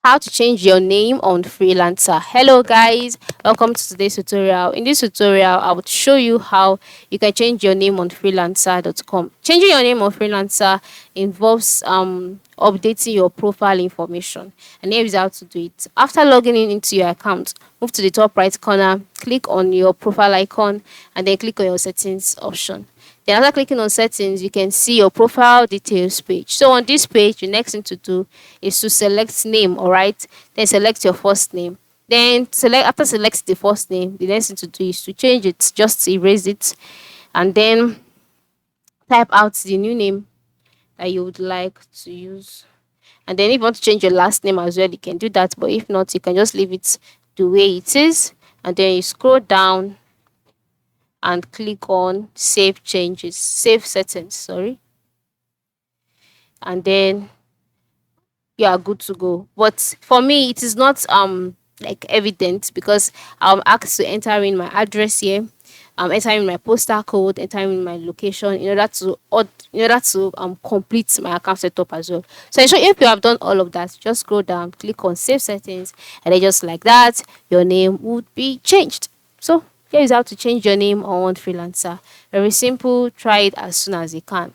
How to change your name on Freelancer. Hello guys, welcome to today's tutorial. In this tutorial, I will show you how you can change your name on freelancer.com. Changing your name on Freelancer involves updating your profile information, and here's how to do it. After logging in into your account, move to the top right corner, click on your profile icon, and then click on your settings option. Then after clicking on settings, you can see your profile details page. So on this page, the next thing to do is to select name, all right? Then select your first name. Then select after select the first name, the next thing to do is to change it, just erase it, and then type out the new name that you would like to use. And then if you want to change your last name as well, you can do that. But if not, you can just leave it the way it is. And then you scroll down and click on save changes, save settings, sorry. And then you are good to go. But for me, it is not like evident because I'm asked to enter in my address here. I'm entering my postal code, entering my location in order to complete my account setup as well. So ensure if you have done all of that, just scroll down, click on save settings, and then just like that, your name would be changed. So here is how to change your name on Freelancer. Very simple. Try it as soon as you can.